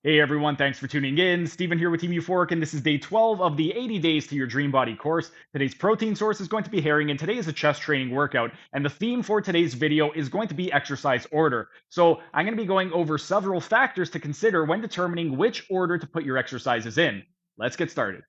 Hey everyone, thanks for tuning in. Steven here with Team Euphoric, and this is day 12 of the 80 Days to Your Dream Body course. Today's protein source is going to be herring, and today is a chest training workout. And the theme for today's video is going to be exercise order. So I'm going to be going over several factors to consider when determining which order to put your exercises in. Let's get started.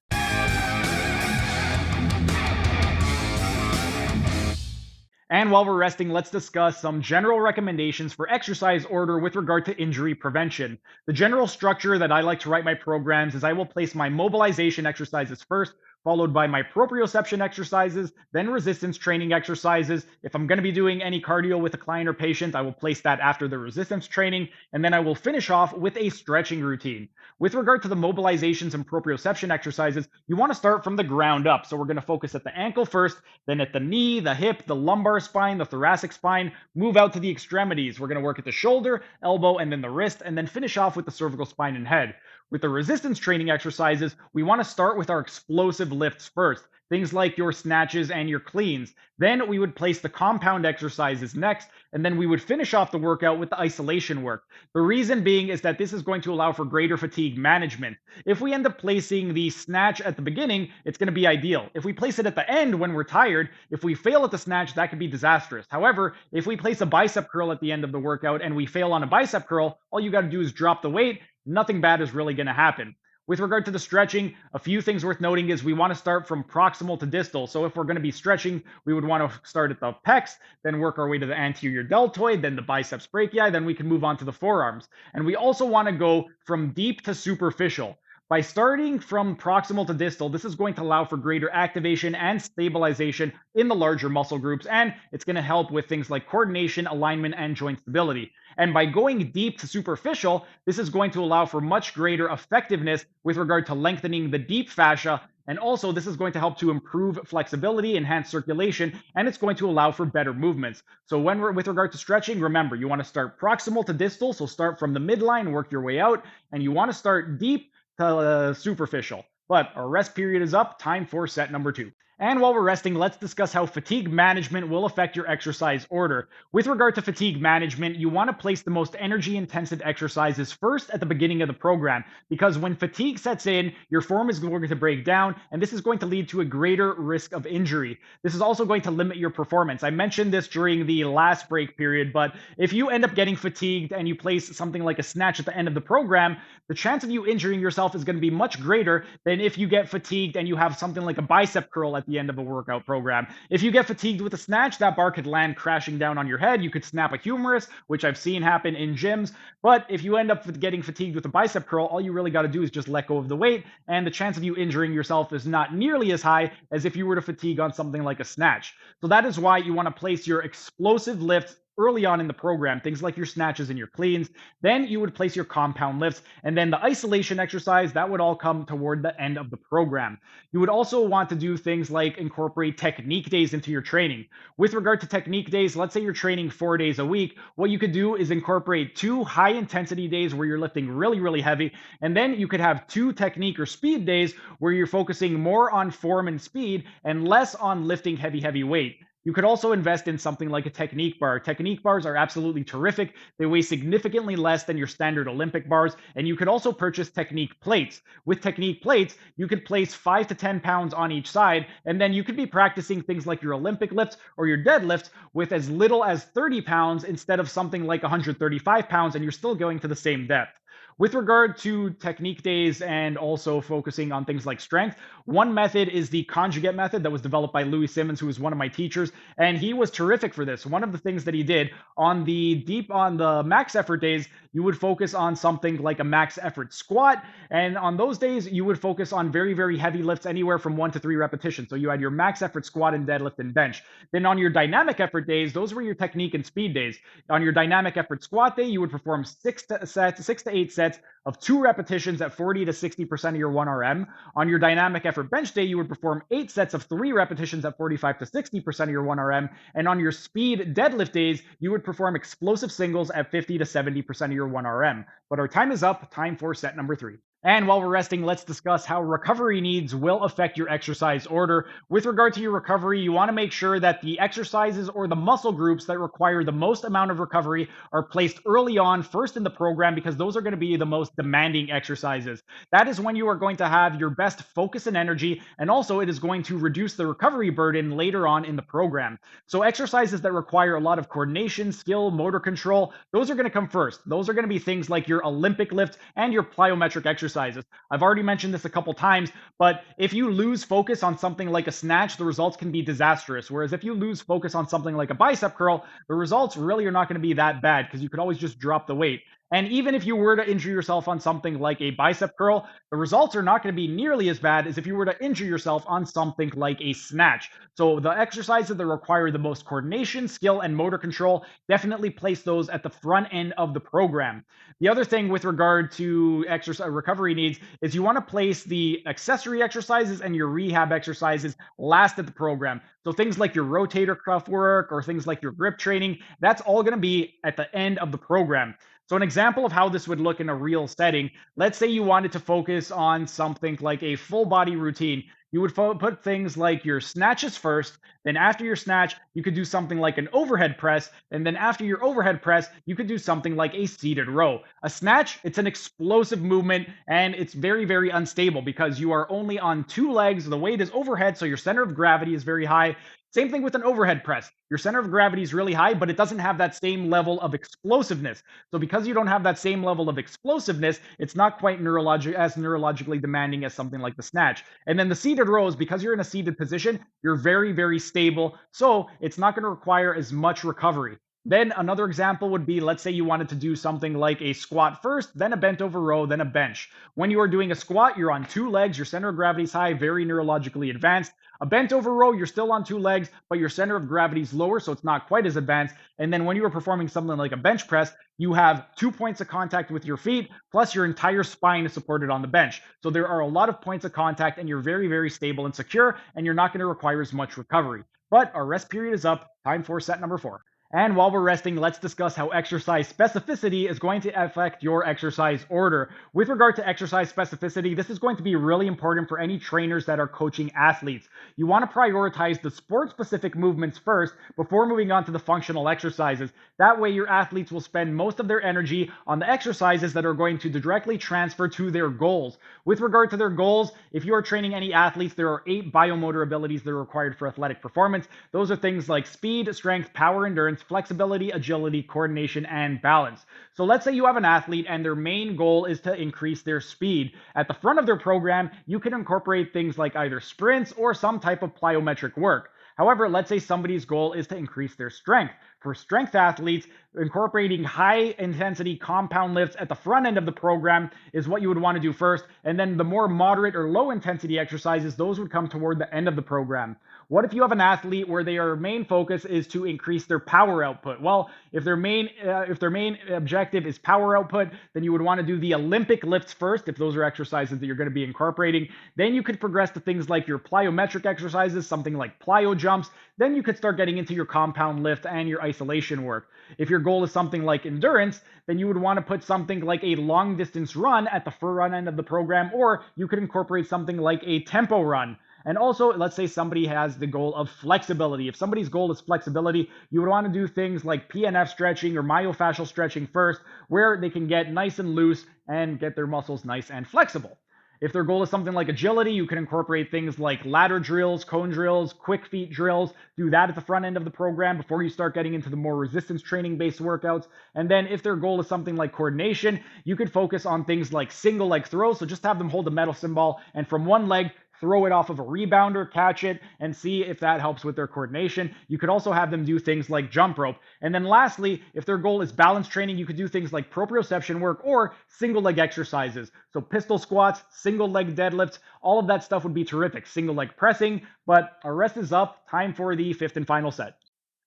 And while we're resting, let's discuss some general recommendations for exercise order with regard to injury prevention. The general structure that I like to write my programs is I will place my mobilization exercises first, followed by my proprioception exercises, then resistance training exercises. If I'm going to be doing any cardio with a client or patient, I will place that after the resistance training, and then I will finish off with a stretching routine. With regard to the mobilizations and proprioception exercises, you want to start from the ground up. So we're going to focus at the ankle first, then at the knee, the hip, the lumbar spine, the thoracic spine, move out to the extremities. We're going to work at the shoulder, elbow, and then the wrist, and then finish off with the cervical spine and head. With the resistance training exercises, we want to start with our explosive lifts first, things like your snatches and your cleans. Then we would place the compound exercises next, and then we would finish off the workout with the isolation work. The reason being is that this is going to allow for greater fatigue management. If we end up placing the snatch at the beginning, it's going to be ideal. If we place it at the end when we're tired, if we fail at the snatch, that could be disastrous. However, if we place a bicep curl at the end of the workout and we fail on a bicep curl, all you got to do is drop the weight. Nothing bad is really going to happen. With regard to the stretching, a few things worth noting is we want to start from proximal to distal. So if we're going to be stretching, we would want to start at the pecs, then work our way to the anterior deltoid, then the biceps brachii, then we can move on to the forearms. And we also want to go from deep to superficial. By starting from proximal to distal, this is going to allow for greater activation and stabilization in the larger muscle groups, and it's going to help with things like coordination, alignment, and joint stability. And by going deep to superficial, this is going to allow for much greater effectiveness with regard to lengthening the deep fascia. And also, this is going to help to improve flexibility, enhance circulation, and it's going to allow for better movements. So when we're with regard to stretching, remember, you want to start proximal to distal. So start from the midline, work your way out, and you want to start deep to superficial. But our rest period is up. Time for set number 2. And while we're resting, let's discuss how fatigue management will affect your exercise order. With regard to fatigue management, you want to place the most energy intensive exercises first at the beginning of the program, because when fatigue sets in, your form is going to break down, and this is going to lead to a greater risk of injury. This is also going to limit your performance. I mentioned this during the last break period, but if you end up getting fatigued and you place something like a snatch at the end of the program, the chance of you injuring yourself is going to be much greater than if you get fatigued and you have something like a bicep curl at the end of a workout program. If you get fatigued with a snatch, that bar could land crashing down on your head. You could snap a humerus, which I've seen happen in gyms. But if you end up getting fatigued with a bicep curl, all you really got to do is just let go of the weight, and the chance of you injuring yourself is not nearly as high as if you were to fatigue on something like a snatch. So that is why you want to place your explosive lifts early on in the program, things like your snatches and your cleans. Then you would place your compound lifts, and then the isolation exercise, that would all come toward the end of the program. You would also want to do things like incorporate technique days into your training. With regard to technique days, let's say you're training 4 days a week. What you could do is incorporate 2 high intensity days where you're lifting really, really heavy, and then you could have 2 technique or speed days where you're focusing more on form and speed and less on lifting heavy, heavy weight. You could also invest in something like a technique bar. Technique bars are absolutely terrific. They weigh significantly less than your standard Olympic bars, and you could also purchase technique plates. With technique plates, you could place 5 to 10 pounds on each side, and then you could be practicing things like your Olympic lifts or your deadlifts with as little as 30 pounds instead of something like 135 pounds, and you're still going to the same depth. With regard to technique days and also focusing on things like strength, one method is the conjugate method that was developed by Louis Simmons, who was one of my teachers, and he was terrific for this. One of the things that he did on the max effort days, you would focus on something like a max effort squat, and on those days you would focus on very, very heavy lifts, anywhere from 1 to 3 repetitions. So you had your max effort squat and deadlift and bench. Then on your dynamic effort days, those were your technique and speed days. On your dynamic effort squat day, you would perform 6 to 8 sets of 2 repetitions at 40 to 60% of your 1RM. On your dynamic effort bench day, you would perform 8 sets of 3 repetitions at 45 to 60% of your 1RM. And on your speed deadlift days, you would perform explosive singles at 50 to 70% of your 1RM. But our time is up. Time for set number 3. And while we're resting, let's discuss how recovery needs will affect your exercise order. With regard to your recovery, you want to make sure that the exercises or the muscle groups that require the most amount of recovery are placed early on, first in the program, because those are going to be the most demanding exercises. That is when you are going to have your best focus and energy, and also it is going to reduce the recovery burden later on in the program. So, exercises that require a lot of coordination, skill, motor control, those are going to come first. Those are going to be things like your Olympic lift and your plyometric exercises. I've already mentioned this a couple times, but if you lose focus on something like a snatch, the results can be disastrous. Whereas if you lose focus on something like a bicep curl, the results really are not going to be that bad because you could always just drop the weight. And even if you were to injure yourself on something like a bicep curl, the results are not going to be nearly as bad as if you were to injure yourself on something like a snatch. So the exercises that require the most coordination, skill, and motor control, definitely place those at the front end of the program. The other thing with regard to exercise recovery needs is you want to place the accessory exercises and your rehab exercises last at the program. So things like your rotator cuff work or things like your grip training, that's all going to be at the end of the program. So an example of how this would look in a real setting, let's say you wanted to focus on something like a full body routine. You would put things like your snatches first, then after your snatch, you could do something like an overhead press, and then after your overhead press, you could do something like a seated row. A snatch, it's an explosive movement and it's very, very unstable because you are only on two legs. The weight is overhead, so your center of gravity is very high. Same thing with an overhead press. Your center of gravity is really high, but it doesn't have that same level of explosiveness. So because you don't have that same level of explosiveness, it's not quite neurologically demanding as something like the snatch. And then the seated rows, because you're in a seated position, you're very, very stable. So it's not going to require as much recovery. Then another example would be, let's say you wanted to do something like a squat first, then a bent over row, then a bench. When you are doing a squat, you're on two legs, your center of gravity is high, very neurologically advanced. A bent over row, you're still on two legs, but your center of gravity is lower, so it's not quite as advanced. And then when you are performing something like a bench press, you have 2 points of contact with your feet, plus your entire spine is supported on the bench. So there are a lot of points of contact, and you're very, very stable and secure, and you're not going to require as much recovery. But our rest period is up. Time for set number 4. And while we're resting, let's discuss how exercise specificity is going to affect your exercise order. With regard to exercise specificity, this is going to be really important for any trainers that are coaching athletes. You want to prioritize the sport-specific movements first before moving on to the functional exercises. That way, your athletes will spend most of their energy on the exercises that are going to directly transfer to their goals. With regard to their goals, if you are training any athletes, there are 8 biomotor abilities that are required for athletic performance. Those are things like speed, strength, power, endurance, flexibility, agility, coordination, and balance. So let's say you have an athlete and their main goal is to increase their speed. At the front of their program, you can incorporate things like either sprints or some type of plyometric work. However, let's say somebody's goal is to increase their strength. For strength athletes, incorporating high intensity compound lifts at the front end of the program is what you would want to do first. And then the more moderate or low intensity exercises, those would come toward the end of the program. What if you have an athlete where their main focus is to increase their power output? Well, if their main objective is power output, then you would want to do the Olympic lifts first, if those are exercises that you're going to be incorporating. Then you could progress to things like your plyometric exercises, something like plyo jumps. Then you could start getting into your compound lift and your isolation work. If your goal is something like endurance, then you would want to put something like a long distance run at the front end of the program, or you could incorporate something like a tempo run. And also, let's say somebody has the goal of flexibility. If somebody's goal is flexibility, you would want to do things like PNF stretching or myofascial stretching first, where they can get nice and loose and get their muscles nice and flexible. If their goal is something like agility, you can incorporate things like ladder drills, cone drills, quick feet drills. Do that at the front end of the program before you start getting into the more resistance training based workouts. And then if their goal is something like coordination, you could focus on things like single leg throws. So just have them hold a medicine ball and from one leg, throw it off of a rebounder, catch it, and see if that helps with their coordination. You could also have them do things like jump rope. And then lastly, if their goal is balance training, you could do things like proprioception work or single leg exercises. So pistol squats, single leg deadlifts, all of that stuff would be terrific. Single leg pressing, but our rest is up. Time for the 5th and final set.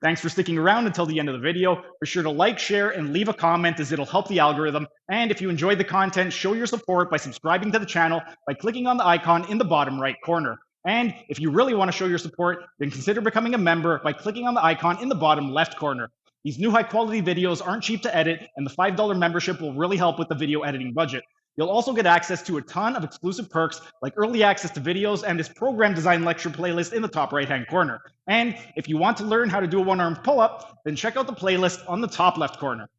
Thanks for sticking around until the end of the video. Be sure to like, share, and leave a comment as it'll help the algorithm. And if you enjoyed the content, show your support by subscribing to the channel by clicking on the icon in the bottom right corner. And if you really want to show your support, then consider becoming a member by clicking on the icon in the bottom left corner. These new high quality videos aren't cheap to edit, and the $5 membership will really help with the video editing budget. You'll also get access to a ton of exclusive perks like early access to videos and this program design lecture playlist in the top right hand corner. And if you want to learn how to do a one armed pull up, then check out the playlist on the top left corner.